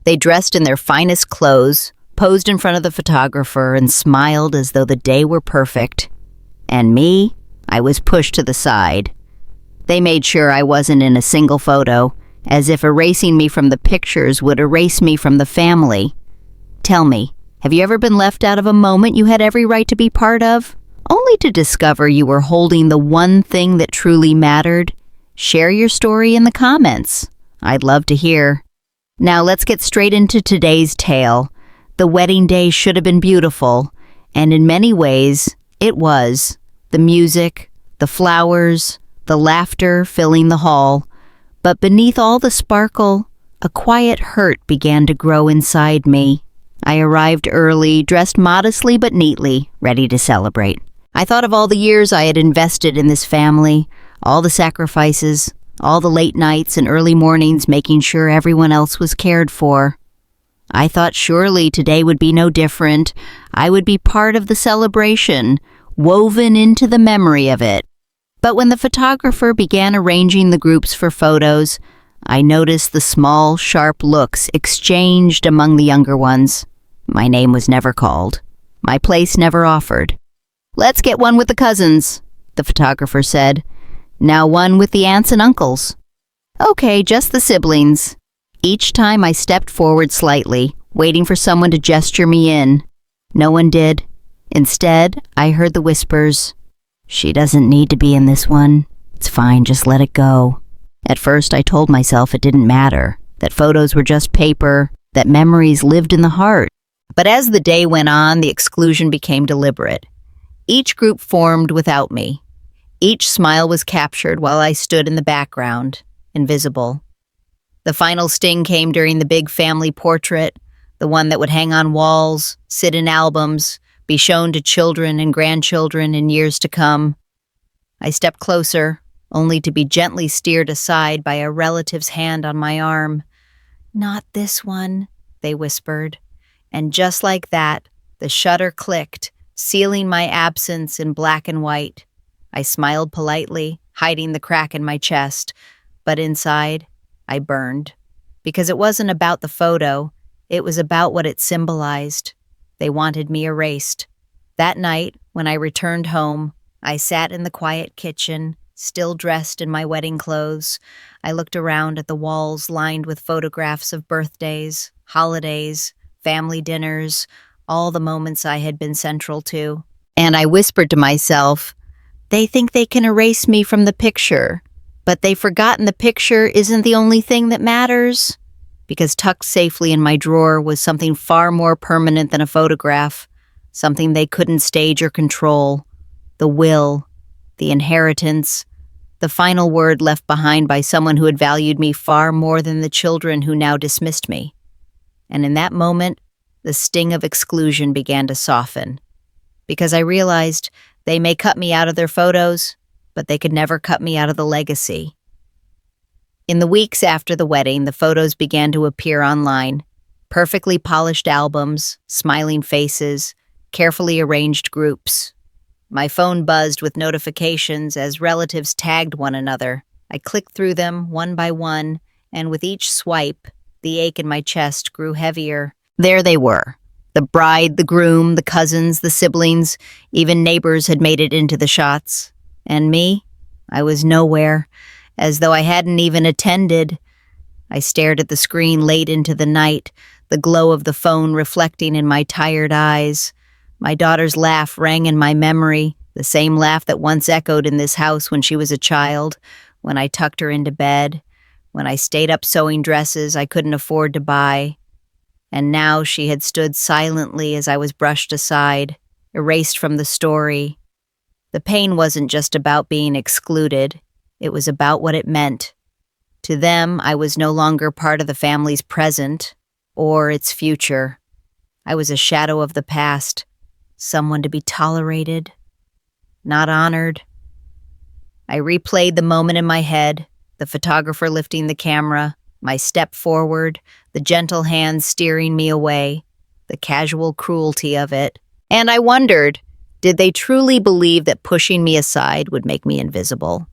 They dressed in their finest clothes, posed in front of the photographer, and smiled as though the day were perfect. And me, I was pushed to the side. They made sure I wasn't in a single photo, as if erasing me from the pictures would erase me from the family. Tell me, have you ever been left out of a moment you had every right to be part of, only to discover you were holding the one thing that truly mattered? Share your story in the comments. I'd love to hear. Now let's get straight into today's tale. The wedding day should have been beautiful, and in many ways, it was. The music, the flowers, the laughter filling the hall. But beneath all the sparkle, a quiet hurt began to grow inside me. I arrived early, dressed modestly but neatly, ready to celebrate. I thought of all the years I had invested in this family, all the sacrifices, all the late nights and early mornings making sure everyone else was cared for. I thought surely today would be no different. I would be part of the celebration, woven into the memory of it. But when the photographer began arranging the groups for photos, I noticed the small, sharp looks exchanged among the younger ones. My name was never called. My place never offered. "Let's get one with the cousins," the photographer said. "Now one with the aunts and uncles." "Okay, just the siblings." Each time I stepped forward slightly, waiting for someone to gesture me in. No one did. Instead, I heard the whispers. "She doesn't need to be in this one. It's fine, just let it go." At first, I told myself it didn't matter, that photos were just paper, that memories lived in the heart. But as the day went on, the exclusion became deliberate. Each group formed without me. Each smile was captured while I stood in the background, invisible. The final sting came during the big family portrait, the one that would hang on walls, sit in albums, be shown to children and grandchildren in years to come. I stepped closer, only to be gently steered aside by a relative's hand on my arm. "Not this one," they whispered. And just like that, the shutter clicked, sealing my absence in black and white. I smiled politely, hiding the crack in my chest, but inside, I burned. Because it wasn't about the photo, it was about what it symbolized. They wanted me erased. That night, when I returned home, I sat in the quiet kitchen, still dressed in my wedding clothes. I looked around at the walls lined with photographs of birthdays, holidays, family dinners, all the moments I had been central to. And I whispered to myself, they think they can erase me from the picture, but they've forgotten the picture isn't the only thing that matters. Because tucked safely in my drawer was something far more permanent than a photograph, something they couldn't stage or control, the will, the inheritance, the final word left behind by someone who had valued me far more than the children who now dismissed me. And in that moment, the sting of exclusion began to soften, because I realized they may cut me out of their photos, but they could never cut me out of the legacy. In the weeks after the wedding, the photos began to appear online. Perfectly polished albums, smiling faces, carefully arranged groups. My phone buzzed with notifications as relatives tagged one another. I clicked through them one by one, and with each swipe, the ache in my chest grew heavier. There they were. The bride, the groom, the cousins, the siblings, even neighbors had made it into the shots. And me? I was nowhere, as though I hadn't even attended. I stared at the screen late into the night, the glow of the phone reflecting in my tired eyes. My daughter's laugh rang in my memory, the same laugh that once echoed in this house when she was a child, when I tucked her into bed, when I stayed up sewing dresses I couldn't afford to buy. And now she had stood silently as I was brushed aside, erased from the story. The pain wasn't just about being excluded. It was about what it meant. To them, I was no longer part of the family's present or its future. I was a shadow of the past, someone to be tolerated, not honored. I replayed the moment in my head, the photographer lifting the camera, my step forward, the gentle hand steering me away, the casual cruelty of it. And I wondered, did they truly believe that pushing me aside would make me invisible?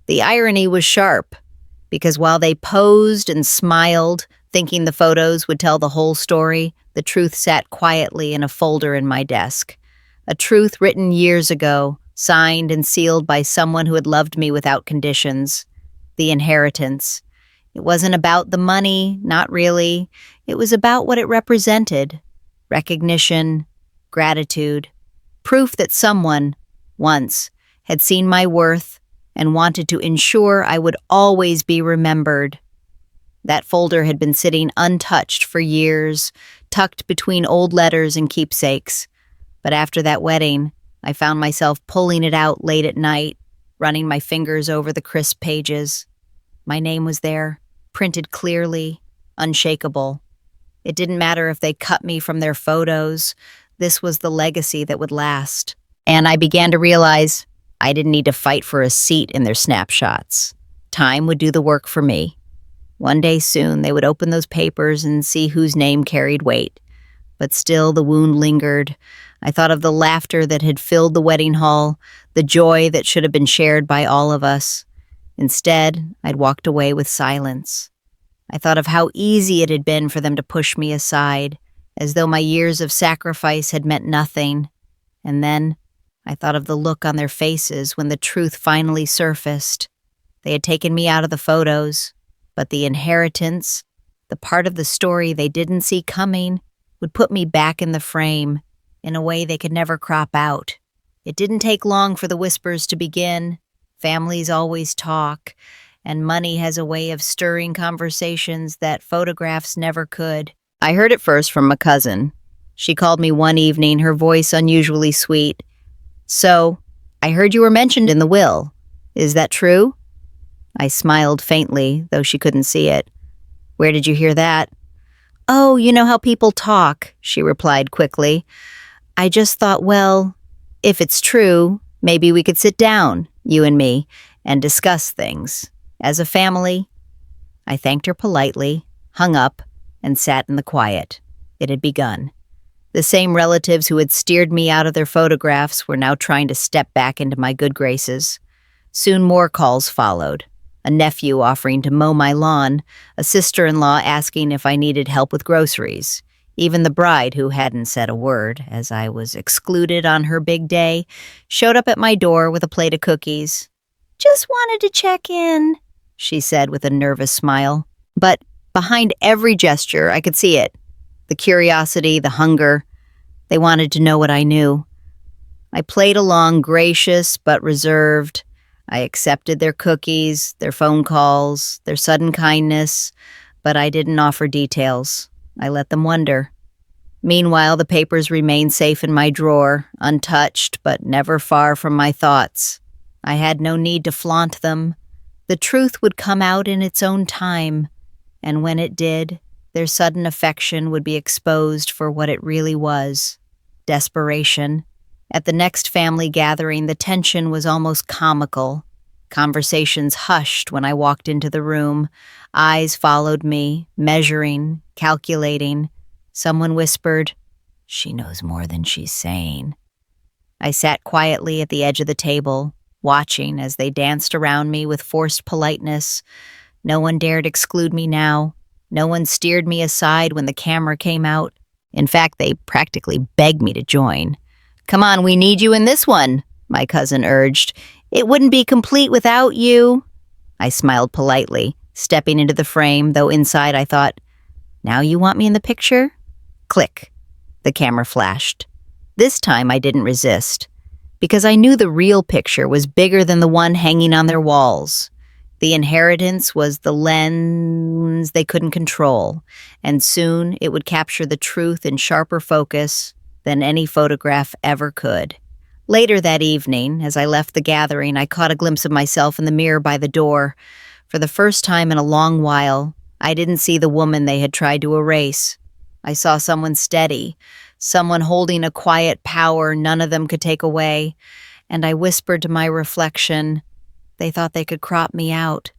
The irony was sharp, because while they posed and smiled, Thinking the photos would tell the whole story, the truth sat quietly in a folder in my desk. A truth written years ago, signed and sealed by someone who had loved me without conditions. The inheritance. It wasn't about the money, not really. It was about what it represented. Recognition, gratitude, proof that someone, once, had seen my worth and wanted to ensure I would always be remembered. That folder had been sitting untouched for years, tucked between old letters and keepsakes. But after that wedding, I found myself pulling it out late at night, running my fingers over the crisp pages. My name was there, printed clearly, unshakable. It didn't matter if they cut me from their photos. This was the legacy that would last. And I began to realize I didn't need to fight for a seat in their snapshots. Time would do the work for me. One day soon, they would open those papers and see whose name carried weight. But still, the wound lingered. I thought of the laughter that had filled the wedding hall, the joy that should have been shared by all of us. Instead, I'd walked away with silence. I thought of how easy it had been for them to push me aside, as though my years of sacrifice had meant nothing. And then, I thought of the look on their faces when the truth finally surfaced. They had taken me out of the photos, but the inheritance, the part of the story they didn't see coming, would put me back in the frame in a way they could never crop out. It didn't take long for the whispers to begin. Families always talk, and money has a way of stirring conversations that photographs never could. I heard it first from a cousin. She called me one evening, her voice unusually sweet. "So, I heard you were mentioned in the will. Is that true?" I smiled faintly, though she couldn't see it. "Where did you hear that?" "Oh, you know how people talk," she replied quickly. "I just thought, well, if it's true, maybe we could sit down, you and me, and discuss things. As a family." I thanked her politely, hung up, and sat in the quiet. It had begun. The same relatives who had steered me out of their photographs were now trying to step back into my good graces. Soon more calls followed. A nephew offering to mow my lawn, a sister-in-law asking if I needed help with groceries. Even the bride, who hadn't said a word, as I was excluded on her big day, showed up at my door with a plate of cookies. "Just wanted to check in," she said with a nervous smile. But behind every gesture, I could see it. The curiosity, the hunger. They wanted to know what I knew. I played along, gracious but reserved. I accepted their cookies, their phone calls, their sudden kindness, but I didn't offer details. I let them wonder. Meanwhile, the papers remained safe in my drawer, untouched but never far from my thoughts. I had no need to flaunt them. The truth would come out in its own time, and when it did, their sudden affection would be exposed for what it really was: desperation. At the next family gathering, the tension was almost comical. Conversations hushed when I walked into the room. Eyes followed me, measuring, calculating. Someone whispered, "She knows more than she's saying." I sat quietly at the edge of the table, watching as they danced around me with forced politeness. No one dared exclude me now. No one steered me aside when the camera came out. In fact, they practically begged me to join. "Come on, we need you in this one," my cousin urged. "It wouldn't be complete without you." I smiled politely, stepping into the frame, though inside I thought, "Now you want me in the picture?" Click. The camera flashed. This time I didn't resist, because I knew the real picture was bigger than the one hanging on their walls. The inheritance was the lens they couldn't control, and soon it would capture the truth in sharper focus than any photograph ever could. Later that evening, as I left the gathering, I caught a glimpse of myself in the mirror by the door. For the first time in a long while, I didn't see the woman they had tried to erase. I saw someone steady, someone holding a quiet power none of them could take away, and I whispered to my reflection, "They thought they could crop me out,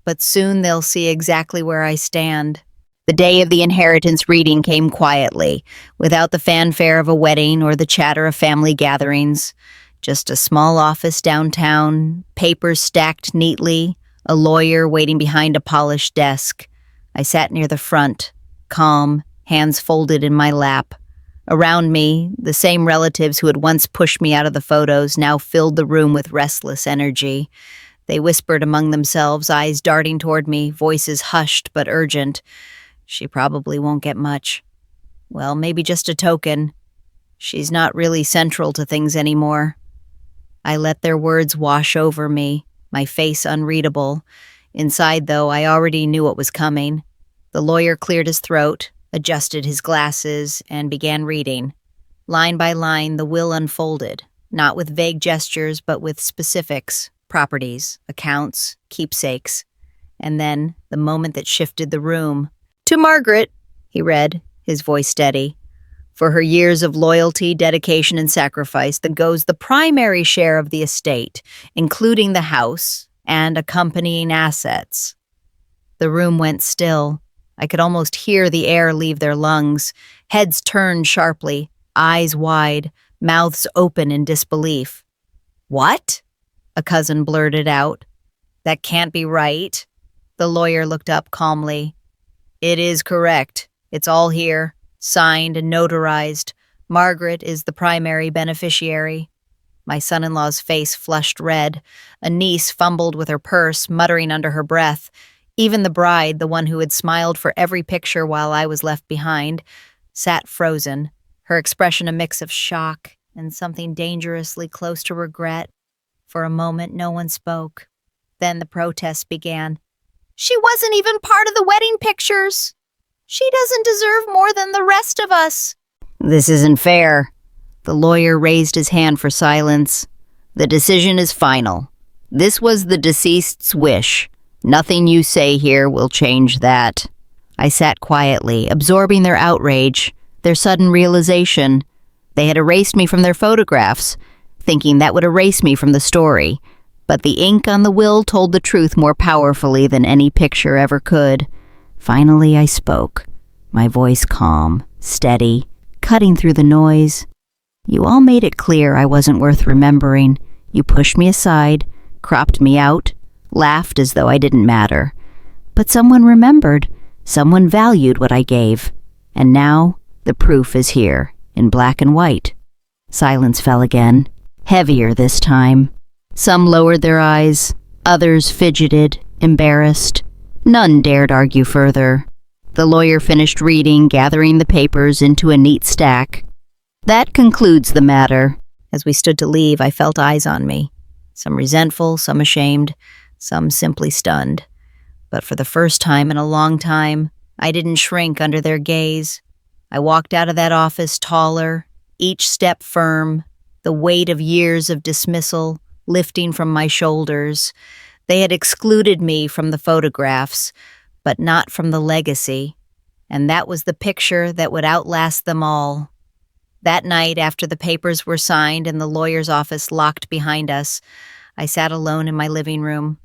but soon they'll see exactly where I stand." The day of the inheritance reading came quietly, without the fanfare of a wedding or the chatter of family gatherings. Just a small office downtown, papers stacked neatly, a lawyer waiting behind a polished desk. I sat near the front, calm, hands folded in my lap. Around me, the same relatives who had once pushed me out of the photos now filled the room with restless energy. They whispered among themselves, eyes darting toward me, voices hushed but urgent. She probably won't get much. Well, maybe just a token. She's not really central to things anymore. I let their words wash over me, my face unreadable. Inside, though, I already knew what was coming. The lawyer cleared his throat, adjusted his glasses, and began reading. Line by line, the will unfolded, not with vague gestures, but with specifics, properties, accounts, keepsakes. And then, the moment that shifted the room. "To Margaret," he read, his voice steady. "For her years of loyalty, dedication, and sacrifice, that goes the primary share of the estate, including the house and accompanying assets." The room went still. I could almost hear the air leave their lungs. Heads turned sharply, eyes wide, mouths open in disbelief. "What?" a cousin blurted out. "That can't be right." The lawyer looked up calmly. "It is correct. It's all here, signed and notarized. Margaret is the primary beneficiary." My son-in-law's face flushed red. A niece fumbled with her purse, muttering under her breath. Even the bride, the one who had smiled for every picture while I was left behind, sat frozen, her expression a mix of shock and something dangerously close to regret. For a moment, no one spoke. Then the protests began. "She wasn't even part of the wedding pictures. She doesn't deserve more than the rest of us." "This isn't fair." The lawyer raised his hand for silence. "The decision is final. This was the deceased's wish. Nothing you say here will change that." I sat quietly, absorbing their outrage, their sudden realization. They had erased me from their photographs, thinking that would erase me from the story. But the ink on the will told the truth more powerfully than any picture ever could. Finally, I spoke, my voice calm, steady, cutting through the noise. "You all made it clear I wasn't worth remembering. You pushed me aside, cropped me out, laughed as though I didn't matter. But someone remembered, someone valued what I gave. And now, the proof is here, in black and white." Silence fell again, heavier this time. Some lowered their eyes, others fidgeted, embarrassed. None dared argue further. The lawyer finished reading, gathering the papers into a neat stack. "That concludes the matter." As we stood to leave, I felt eyes on me. Some resentful, some ashamed, some simply stunned. But for the first time in a long time, I didn't shrink under their gaze. I walked out of that office taller, each step firm, the weight of years of dismissal lifting from my shoulders. They had excluded me from the photographs, but not from the legacy. And that was the picture that would outlast them all. That night, after the papers were signed and the lawyer's office locked behind us, I sat alone in my living room.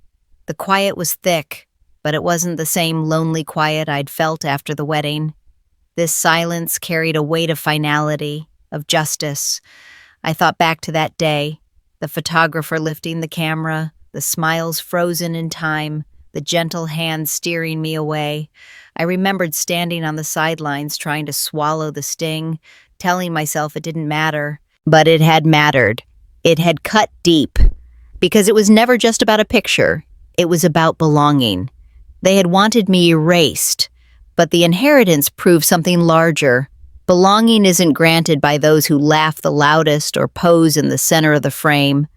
The quiet was thick, but it wasn't the same lonely quiet I'd felt after the wedding. This silence carried a weight of finality, of justice. I thought back to that day, the photographer lifting the camera, the smiles frozen in time, the gentle hand steering me away. I remembered standing on the sidelines trying to swallow the sting, telling myself it didn't matter. But it had mattered. It had cut deep. Because it was never just about a picture. It was about belonging. They had wanted me erased, but the inheritance proved something larger. Belonging isn't granted by those who laugh the loudest or pose in the center of the frame.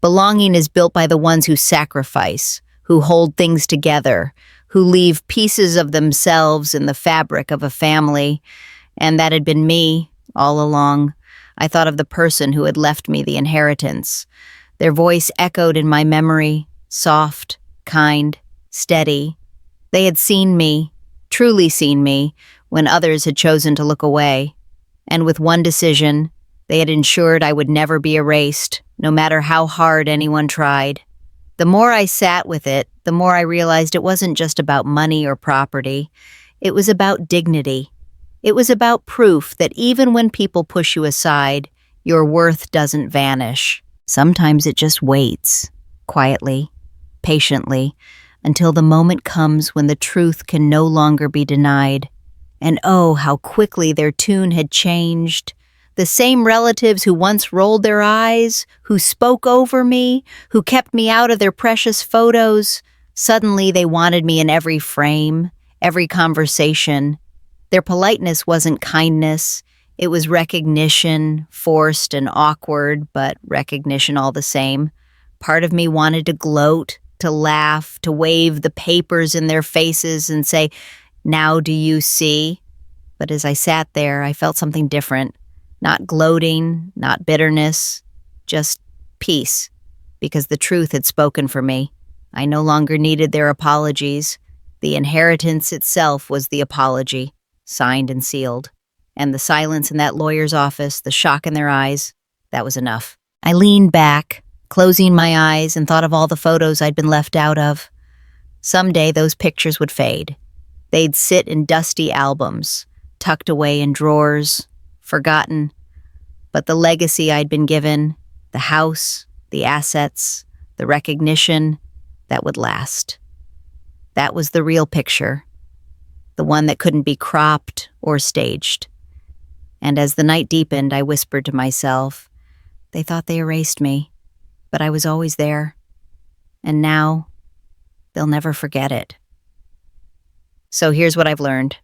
Belonging is built by the ones who sacrifice, who hold things together, who leave pieces of themselves in the fabric of a family. And that had been me all along. I thought of the person who had left me the inheritance. Their voice echoed in my memory, soft, kind, steady. They had seen me, truly seen me, when others had chosen to look away. And with one decision, they had ensured I would never be erased, no matter how hard anyone tried. The more I sat with it, the more I realized it wasn't just about money or property. It was about dignity. It was about proof that even when people push you aside, your worth doesn't vanish. Sometimes it just waits, quietly, patiently, until the moment comes when the truth can no longer be denied. And oh, how quickly their tune had changed. The same relatives who once rolled their eyes, who spoke over me, who kept me out of their precious photos, suddenly they wanted me in every frame, every conversation. Their politeness wasn't kindness. It was recognition, forced and awkward, but recognition all the same. Part of me wanted to gloat, to laugh, to wave the papers in their faces and say, "Now do you see?" But as I sat there, I felt something different. Not gloating, not bitterness, just peace, because the truth had spoken for me. I no longer needed their apologies. The inheritance itself was the apology, signed and sealed. And the silence in that lawyer's office, the shock in their eyes, that was enough. I leaned back, closing my eyes, and thought of all the photos I'd been left out of. Someday those pictures would fade. They'd sit in dusty albums, tucked away in drawers, forgotten. But the legacy I'd been given, the house, the assets, the recognition, that would last. That was the real picture, the one that couldn't be cropped or staged. And as the night deepened, I whispered to myself, they thought they erased me, but I was always there. And now, they'll never forget it. So here's what I've learned.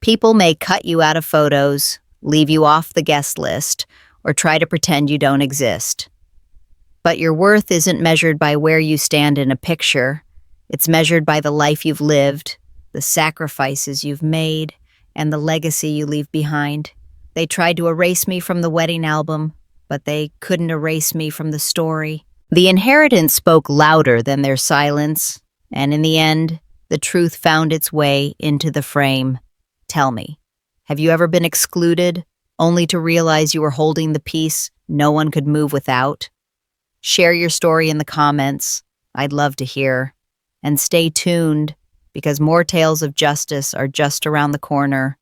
People may cut you out of photos, leave you off the guest list, or try to pretend you don't exist. But your worth isn't measured by where you stand in a picture. It's measured by the life you've lived, the sacrifices you've made, and the legacy you leave behind. They tried to erase me from the wedding album, but they couldn't erase me from the story. The inheritance spoke louder than their silence, and in the end, the truth found its way into the frame. Tell me, have you ever been excluded, only to realize you were holding the piece no one could move without? Share your story in the comments. I'd love to hear. And stay tuned, because more tales of justice are just around the corner.